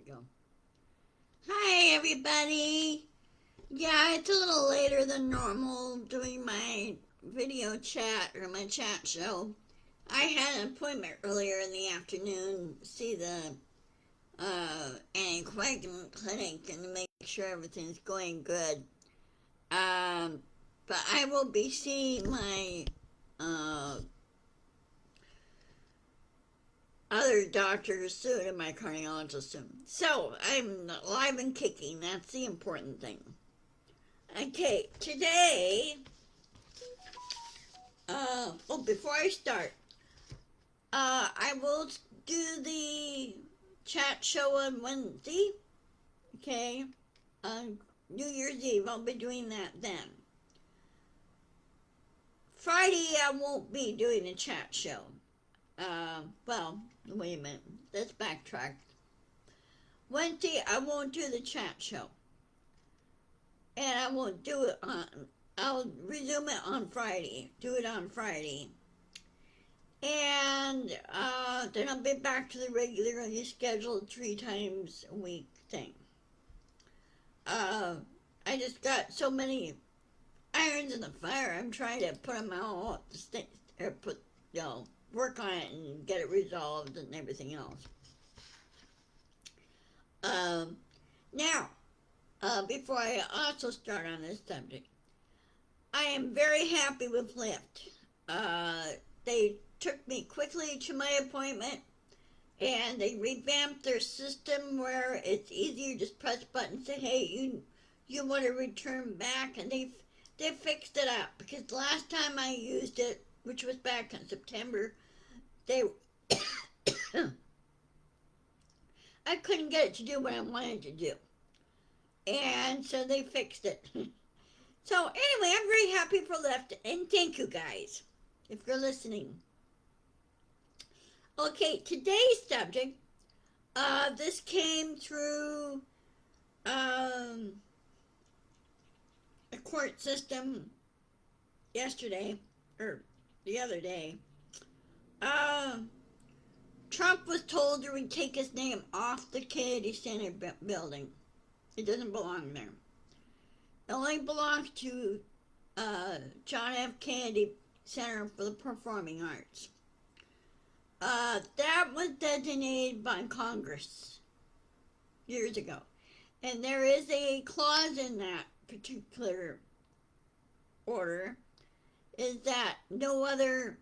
we go. Hi, everybody. Yeah, it's a little later than normal doing my video chat or my chat show. I had an appointment earlier in the afternoon to see the anticoagulant clinic and to make sure everything's going good. Um, but I will be seeing my uh, other doctors soon and my cardiologist soon. So I'm alive and kicking. That's the important thing. Okay, today, before I start, I will do the chat show on Wednesday. Okay, on New Year's Eve, I'll be doing that then. Friday, I won't be doing a chat show. Wait a minute. Let's backtrack. Wednesday, I won't do the chat show. And I won't do it on, I'll resume it on Friday. Do it on Friday. And then I'll be back to the regularly scheduled 3 times a week thing. I just got so many irons in the fire. I'm trying to put them out, or work on it and get it resolved and everything else. Now, before I also start on this subject, I am very happy with Lyft. They took me quickly to my appointment, and they revamped their system where it's easier to just press a button and say, hey, you want to return back, and they fixed it up, because the last time I used it, which was back in September, they I couldn't get it to do what I wanted to do, and so they fixed it. So anyway, I'm very happy for Lyft, and thank you guys if you're listening. Okay, today's subject, this came through a court system yesterday, or the other day. Trump was told to take his name off the Kennedy Center building. It doesn't belong there. It only belongs to John F. Kennedy Center for the Performing Arts. That was designated by Congress years ago. And there is a clause in that particular order, is that no other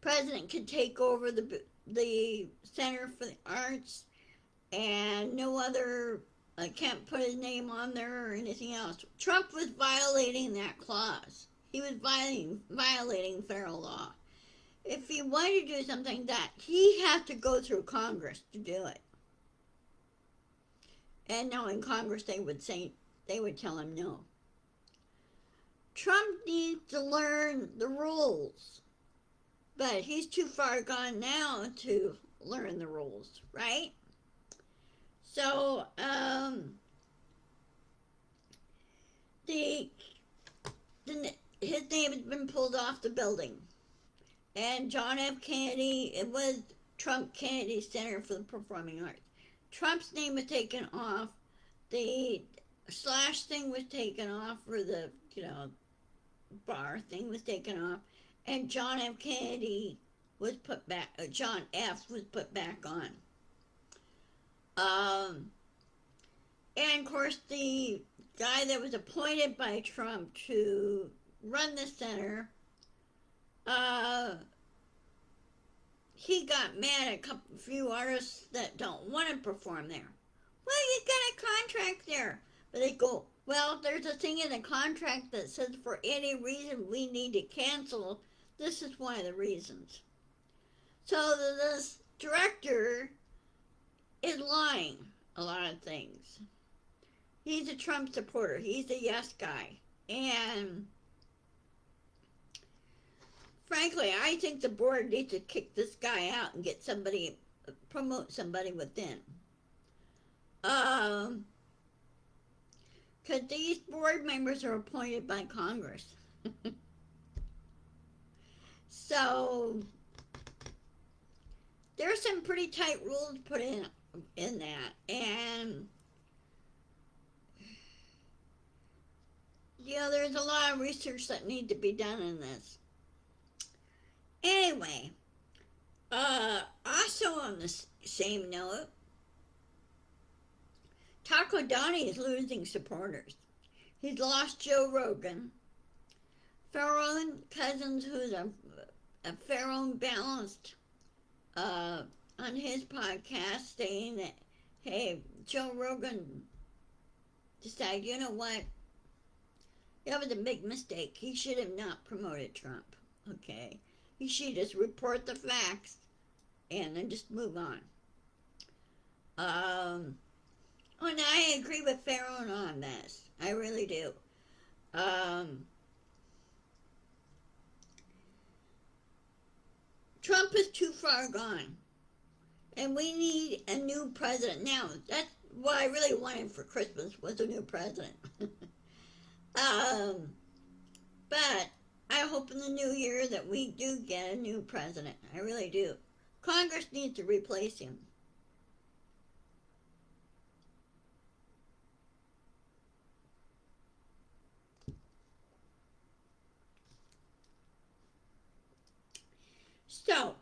president can take over the Center for the Arts, and no other can't put his name on there or anything else. Trump was violating that clause. He was violating federal law. If he wanted to do something like that, he had to go through Congress to do it. And now in Congress they would tell him no. Trump needs to learn the rules. But he's too far gone now to learn the rules, right? So, his name has been pulled off the building. And John F. Kennedy, it was Trump Kennedy Center for the Performing Arts. Trump's name was taken off. The slash thing was taken off, or the, bar thing was taken off. And John F. Kennedy was put back, John F. was put back on. And of course, the guy that was appointed by Trump to run the center, he got mad at a few artists that don't want to perform there. Well, you got a contract there. But they go, well, there's a thing in the contract that says for any reason we need to cancel. This is one of the reasons. So this director is lying a lot of things. He's a Trump supporter. He's a yes guy. And frankly, I think the board needs to kick this guy out and promote somebody within. Because these board members are appointed by Congress. So there are some pretty tight rules put in that, and there's a lot of research that need to be done in this. Anyway, also on the same note, Taco Donnie is losing supporters. He's lost Joe Rogan. Farrell Cousins, who's a Farrell Balanced, on his podcast, saying that, hey, Joe Rogan decided, you know what? That was a big mistake. He should have not promoted Trump. Okay? He should just report the facts and then just move on. And I agree with Farron on this. I really do. Trump is too far gone. And we need a new president. Now, that's what I really wanted for Christmas, was a new president. But I hope in the new year that we do get a new president. I really do. Congress needs to replace him. So,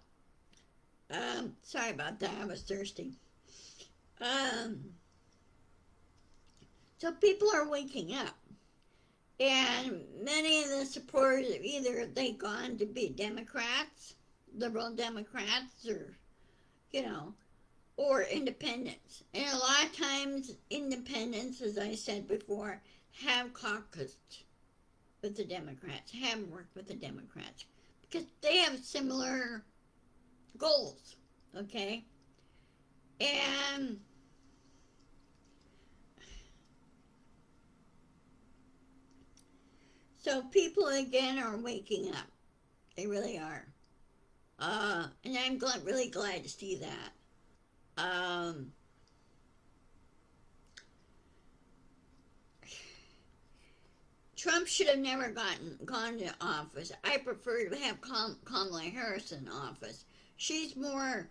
sorry about that. I was thirsty. So people are waking up. And many of the supporters have either they gone to be Democrats, liberal Democrats, or independents. And a lot of times independents, as I said before, have caucused with the Democrats, have worked with the Democrats, because they have similar goals, okay? And so people again are waking up. They really are. And I'm really glad to see that. Trump should have never gone to office. I prefer to have Kamala Harris in office. She's more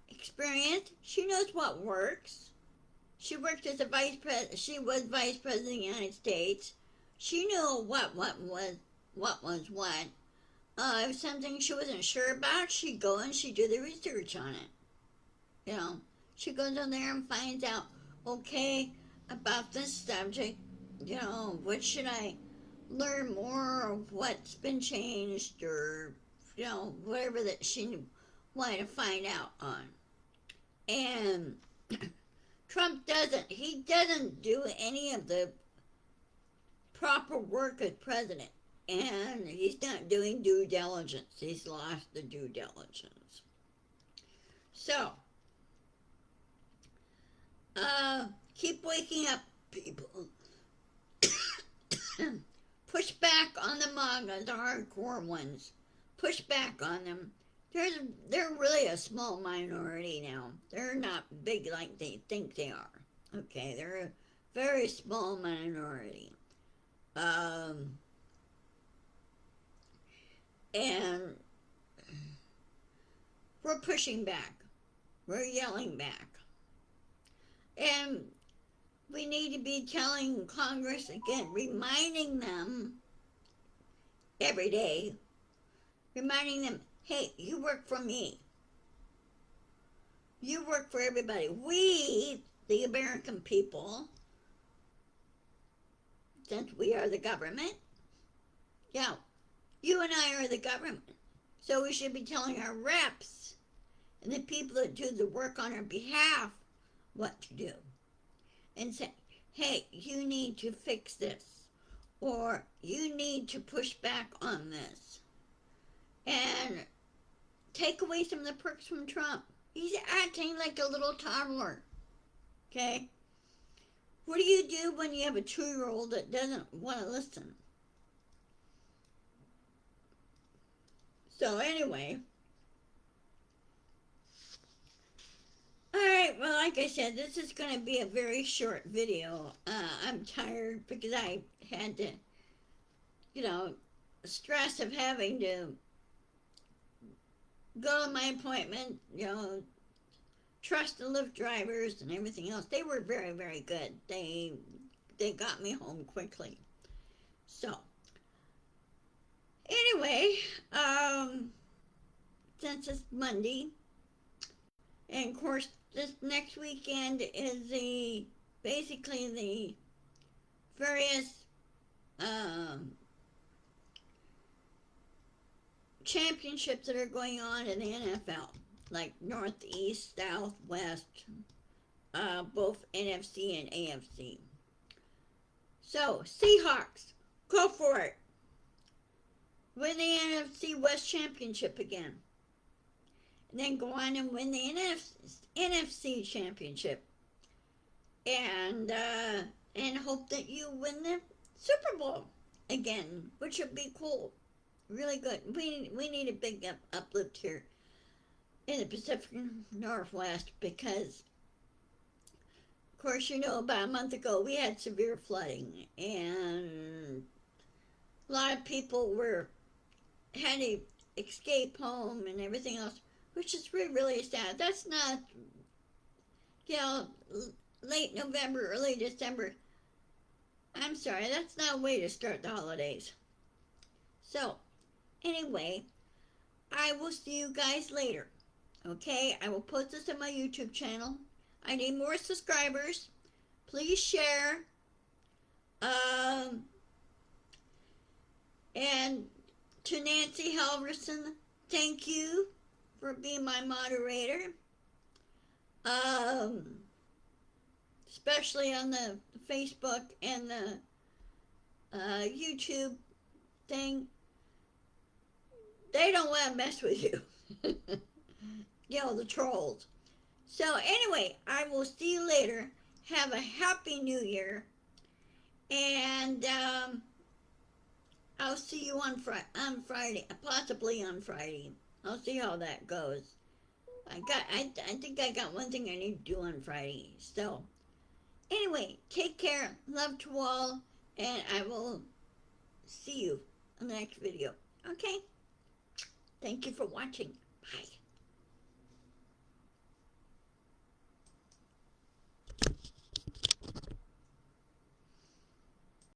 experienced. She knows what works. She worked as a vice president. She was vice president of the United States. She knew what was what. If something she wasn't sure about, she'd go and she'd do the research on it. She goes in there and finds out, okay, about this subject, what should I learn more of, what's been changed, or, whatever that she wanted to find out on. And Trump he doesn't do any of the proper work as president. And he's not doing due diligence. He's lost the due diligence. So, keep waking up, people. Push back on the MAGAs, the hardcore ones. Push back on them. They're really a small minority now. They're not big like they think they are. Okay, they're a very small minority. And we're pushing back. We're yelling back. And we need to be telling Congress again, reminding them every day, reminding them, hey, you work for me. You work for everybody. We, the American people, since we are the government, you and I are the government. So we should be telling our reps and the people that do the work on our behalf what to do. And say, hey, you need to fix this. Or you need to push back on this. And take away some of the perks from Trump. He's acting like a little toddler. Okay? What do you do when you have a 2-year-old that doesn't want to listen? So anyway, alright, well, like I said, this is going to be a very short video. I'm tired because I had to, stress of having to go to my appointment, trust the Lyft drivers and everything else. They were very, very good. They got me home quickly. So anyway, since it's Monday, and of course this next weekend is the basically the various um, championships that are going on in the NFL, like Northeast, South, West, both NFC and AFC. So, Seahawks, go for it. Win the NFC West Championship again. And then go on and win the NFC Championship. And hope that you win the Super Bowl again, which would be cool. Really good. We need a big uplift here in the Pacific Northwest because, of course, about a month ago we had severe flooding and a lot of people had to escape home and everything else, which is really, really sad. That's not, late November, early December. I'm sorry, that's not a way to start the holidays. So, anyway, I will see you guys later. Okay, I will post this on my YouTube channel. I need more subscribers. Please share. And to Nancy Halverson, thank you for being my moderator. Especially on the Facebook and the YouTube thing. They don't want to mess with you. The trolls. So anyway, I will see you later. Have a happy new year. And I'll see you on Friday, possibly on Friday. I'll see how that goes. I think I got one thing I need to do on Friday. So anyway, take care. Love to all. And I will see you in the next video. Okay? Thank you for watching. Bye.